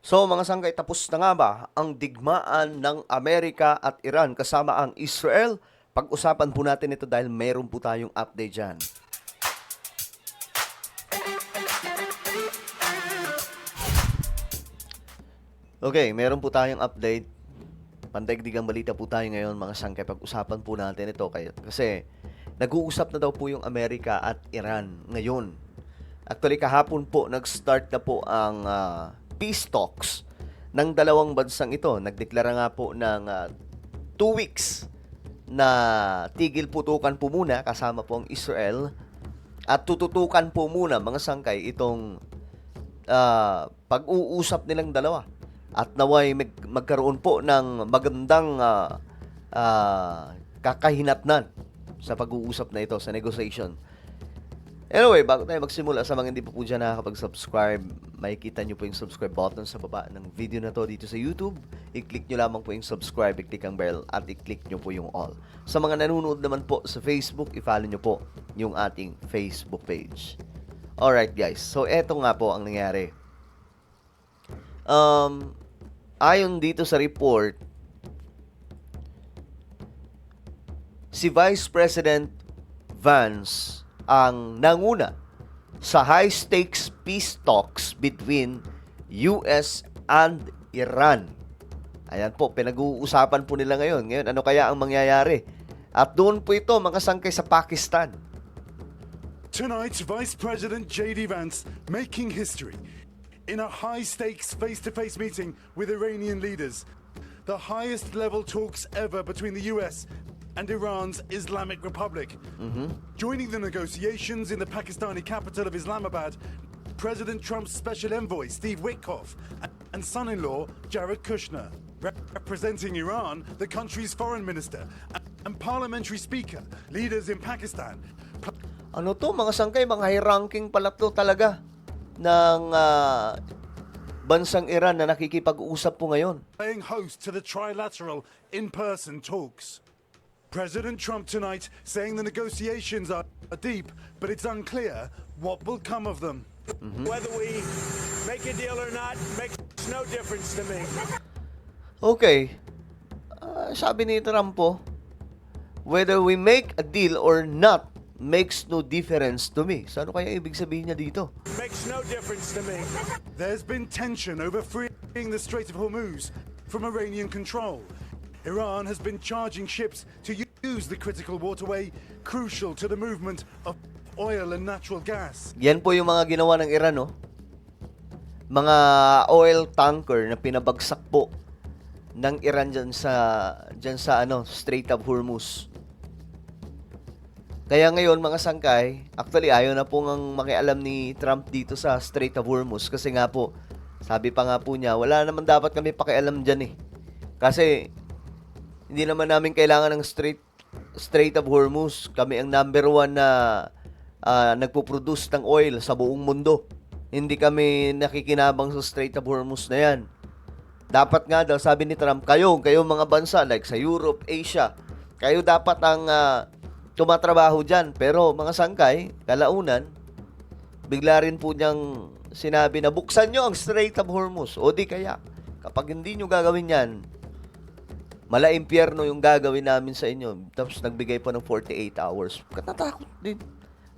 So mga sanggay, tapos na nga ba ang digmaan ng Amerika at Iran kasama ang Israel? Pag-usapan po natin ito dahil mayroon po tayong update dyan. Okay, meron po tayong update. Pandaigdigang balita po tayo ngayon mga sanggay. Pag-usapan po natin ito kasi nag-uusap na daw po yung Amerika at Iran ngayon. Actually, kahapon po nag-start na po ang peace talks ng dalawang bansang ito. Nagdeklara nga po ng 2 weeks na tigil putukan po muna kasama po ang Israel at tututukan po muna mga sangkay itong pag-uusap nilang dalawa at naway magkaroon po ng magandang kakahinatnan sa pag-uusap na ito, sa negotiation. Anyway, bago tayo magsimula, sa mga hindi pa po dyan nakakapag-subscribe, makikita nyo po yung subscribe button sa baba ng video na to dito sa YouTube. I-click nyo lamang po yung subscribe, i-click ang bell, at i-click nyo po yung all. Sa mga nanonood naman po sa Facebook, i-follow nyo po yung ating Facebook page. Alright guys, so eto nga po ang nangyari. Ayon dito sa report, si Vice President Vance ang nanguna sa high-stakes peace talks between US and Iran. Ayan po, pinag-uusapan po nila ngayon. Ngayon, ano kaya ang mangyayari? At doon po ito, mga sangkay sa Pakistan. Tonight, Vice President J.D. Vance making history in a high-stakes face-to-face meeting with Iranian leaders. The highest-level talks ever between the U.S. and Iran's Islamic Republic. Joining the negotiations in the Pakistani capital of Islamabad, President Trump's special envoy, Steve Witkoff, and son-in-law, Jared Kushner. Representing Iran, the country's foreign minister and parliamentary speaker, leaders in Pakistan. Ano to, mga sangkay, mga high-ranking pala to talaga ng bansang Iran na nakikipag-usap po ngayon. Playing host to the trilateral in-person talks. President Trump tonight saying the negotiations are deep, but it's unclear what will come of them. Whether we make a deal or not makes no difference to me. Okay. Sabi ni Trump po, whether we make a deal or not makes no difference to me. So ano kaya ibig sabihin niya dito? Makes no difference to me. There's been tension over freeing the Strait of Hormuz from Iranian control. Iran has been charging ships to use the critical waterway crucial to the movement of oil and natural gas. Yan po yung mga ginawa ng Iran, no? Mga oil tanker na pinabagsak po ng Iran dyan sa Strait of Hormuz. Kaya ngayon, mga sangkay, actually ayaw na po ngang makialam ni Trump dito sa Strait of Hormuz kasi nga po, sabi pa nga po niya, wala naman dapat kami pakialam dyan eh. Kasi hindi naman namin kailangan ng Strait of Hormuz. Kami ang number 1 na nagpo-produce ng oil sa buong mundo. Hindi kami nakikinabang sa Strait of Hormuz na yan. Dapat nga daw, sabi ni Trump, kayo mga bansa like sa Europe, Asia, kayo dapat ang tumatrabaho dyan. Pero mga sangkay, kalaunan, bigla rin po niyang sinabi na buksan nyo ang Strait of Hormuz. O di kaya, kapag hindi nyo gagawin yan, mala-impyerno yung gagawin namin sa inyo. Tapos nagbigay pa ng 48 hours.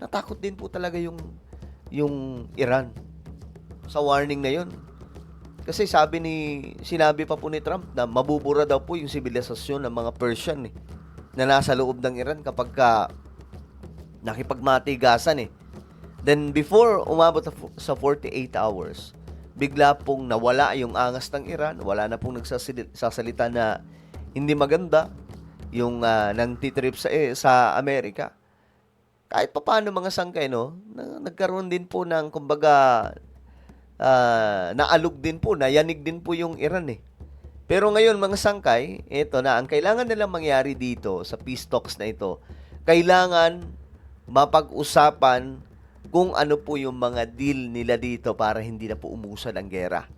Natakot din po talaga yung Iran sa warning na yun. Kasi sinabi pa po ni Trump na mabubura daw po yung sibilisasyon ng mga Persian na nasa loob ng Iran kapag nakipagmatigasan Then before umabot sa 48 hours, bigla pong nawala yung angas ng Iran. Wala na pong nagsasalita na hindi maganda yung nang-titrip sa Amerika. Kahit pa paano mga sangkay, no? Nagkaroon din po ng, kumbaga, naalog din po, nayanig din po yung Iran Pero ngayon mga sangkay, ito na, ang kailangan nilang mangyari dito sa peace talks na ito, kailangan mapag-usapan kung ano po yung mga deal nila dito para hindi na po umusad ang gera.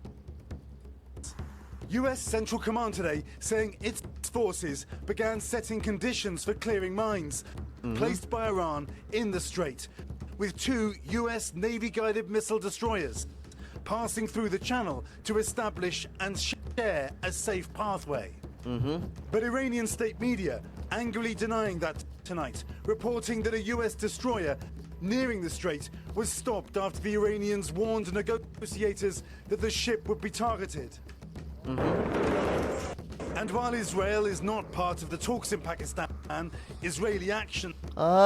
U.S. Central Command today saying its forces began setting conditions for clearing mines placed by Iran in the strait, with 2 U.S. Navy-guided missile destroyers passing through the channel to establish and share a safe pathway. But Iranian state media angrily denying that tonight, reporting that a US destroyer nearing the strait was stopped after the Iranians warned negotiators that the ship would be targeted. And while Israel is not part of the talks in Pakistan, Israeli action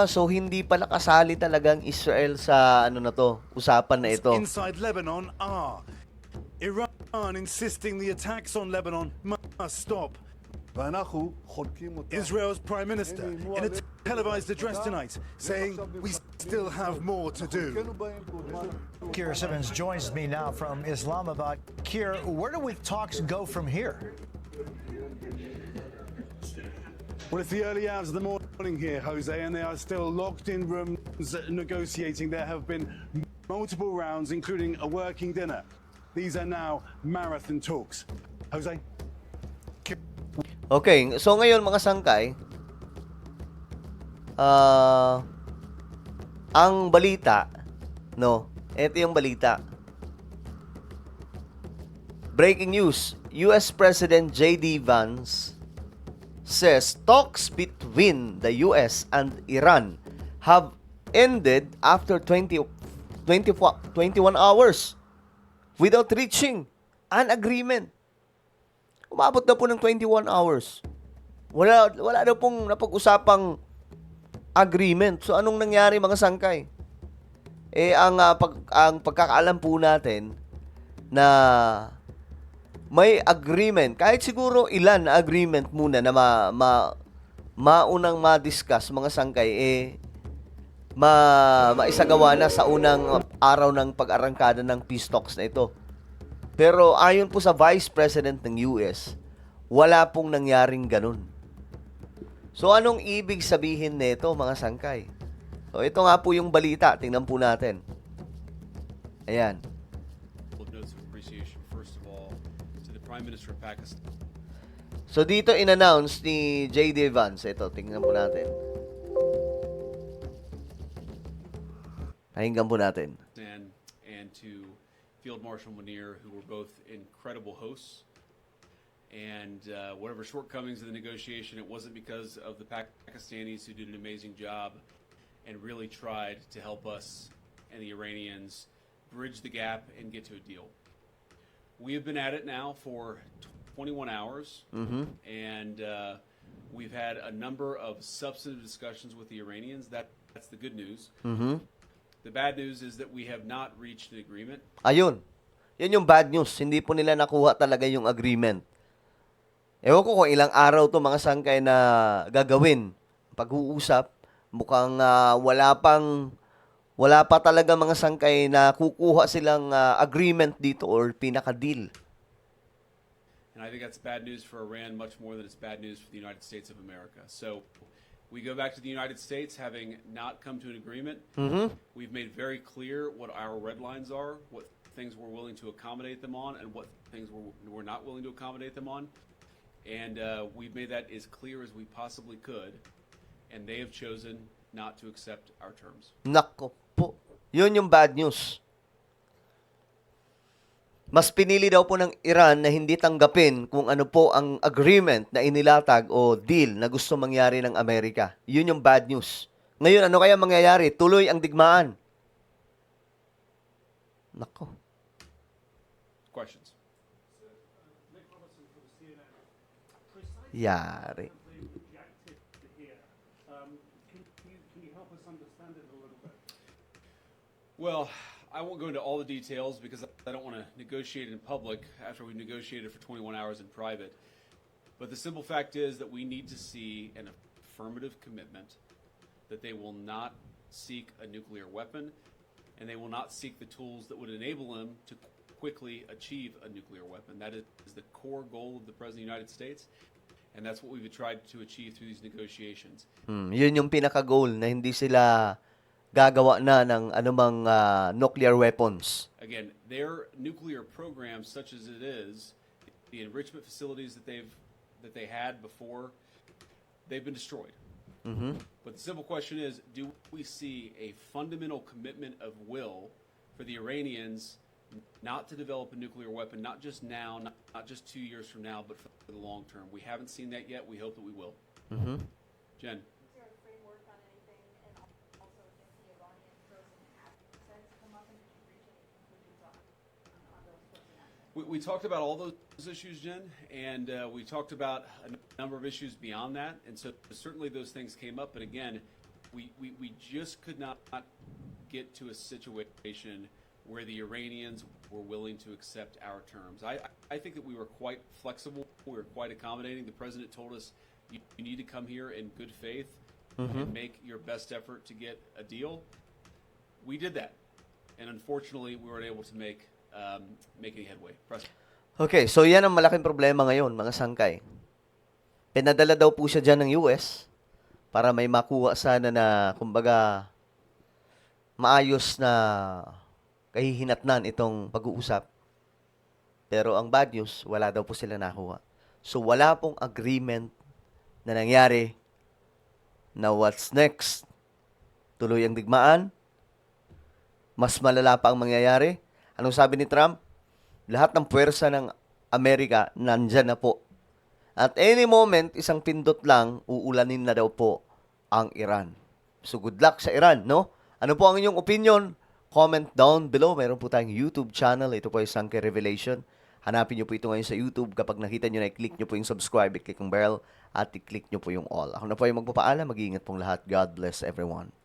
So hindi pala kasali talagang Israel sa ano na to, usapan na ito. inside Lebanon are. Iran insisting the attacks on Lebanon must stop. ואנחנו חולקים אותה. Israel's Prime Minister, in a televised address tonight, saying we still have more to do. Keir Simmons joins me now from Islamabad. Keir, where do we talks go from here? Well, it's the early hours of the morning here, Jose, and they are still locked in rooms negotiating. There have been multiple rounds, including a working dinner. These are now marathon talks. Jose? Okay, so ngayon mga sangkay, ang balita, no, ito yung balita. Breaking news, US President J.D. Vance says talks between the US and Iran have ended after 21 hours without reaching an agreement. Umabot na po ng 21 hours. Wala na pong napag-usapang agreement. So, anong nangyari mga sangkay? Ang pagkakaalam po natin na may agreement, kahit siguro ilan na agreement muna na maunang ma-discuss mga sangkay, maisagawa na sa unang araw ng pag-arangkada ng peace talks na ito. Pero ayon po sa Vice President ng US, wala pong nangyaring ganun. So anong ibig sabihin nito mga sangkay? So ito nga po yung balita, tingnan po natin. Ayan. Notes of appreciation, first of all, to the Prime Minister of Pakistan. So dito in-announce ni J.D. Vance, ito, tingnan po natin. Pakinggan po natin. And to Field Marshal Munir, who were both incredible hosts. And whatever shortcomings in the negotiation, it wasn't because of the Pakistanis who did an amazing job and really tried to help us and the Iranians bridge the gap and get to a deal. We have been at it now for 21 hours, and we've had a number of substantive discussions with the Iranians. That's the good news. The bad news is that we have not reached an agreement. Ayun. Yan yung bad news. Hindi po nila nakuha talaga yung agreement. Ewan ko kung ilang araw to mga sangkay na gagawin. Pag-uusap, mukhang wala pa talaga mga sangkay na kukuha silang agreement dito or pinaka-deal. And I think that's bad news for Iran much more than it's bad news for the United States of America. So we go back to the United States having not come to an agreement. We've made very clear what our red lines are, what things we're willing to accommodate them on, and what things we're not willing to accommodate them on. And we've made that as clear as we possibly could. And they have chosen not to accept our terms. Nako po. Yun yung bad news. Mas pinili daw po ng Iran na hindi tanggapin kung ano po ang agreement na inilatag o deal na gusto mangyari ng Amerika. Yun yung bad news. Ngayon, ano kaya mangyayari? Tuloy ang digmaan. Nako. Questions? Yari. Well, I won't go into all the details because I don't want to negotiate in public after we negotiated for 21 hours in private. But the simple fact is that we need to see an affirmative commitment that they will not seek a nuclear weapon and they will not seek the tools that would enable them to quickly achieve a nuclear weapon. That is the core goal of the President of the United States, and that's what we've tried to achieve through these negotiations. Yun yung pinaka-goal na hindi sila gagawa na ng anumang nuclear weapons. Again, their nuclear program, such as it is, the enrichment facilities that they had before, they've been destroyed. But the simple question is, do we see a fundamental commitment of will for the Iranians not to develop a nuclear weapon, not just now, not just 2 years from now, but for the long term. We haven't seen that yet. We hope that we will. Jen. Is there a framework on anything, and also if the Iranian frozen assets come up, and did you reach any conclusions on those frozen assets? We talked about all those issues, Jen, and we talked about a number of issues beyond that, and so certainly those things came up. But again, we just could not get to a situation where the Iranians were willing to accept our terms. I think that we were quite flexible. We were quite accommodating. The president told us, you need to come here in good faith and make your best effort to get a deal. We did that, and unfortunately, we weren't able to make any headway. Okay, so yan ang malaking problema ngayon, mga sangkay. Pinadala daw po siya dyan ng US para may makuha sana na, kumbaga, maayos na kahihinatnan itong pag-uusap. Pero ang bad news, wala daw po sila nakuha. So wala pong agreement na nangyari na what's next. Tuloy ang digmaan. Mas malala pa ang mangyayari. Anong sabi ni Trump? Lahat ng puwersa ng Amerika nandyan na po. At any moment, isang pindot lang, uulanin na daw po ang Iran. So good luck sa Iran, no? Ano po ang inyong opinion? Comment down below. Meron po tayong YouTube channel. Ito po ay Sangke Revelation. Hanapin nyo po ito ngayon sa YouTube. Kapag nakita nyo na, i-click nyo po yung subscribe, i-click yung bell, at i-click nyo po yung all. Ako na po yung magpapaalam. Mag-iingat pong lahat. God bless everyone.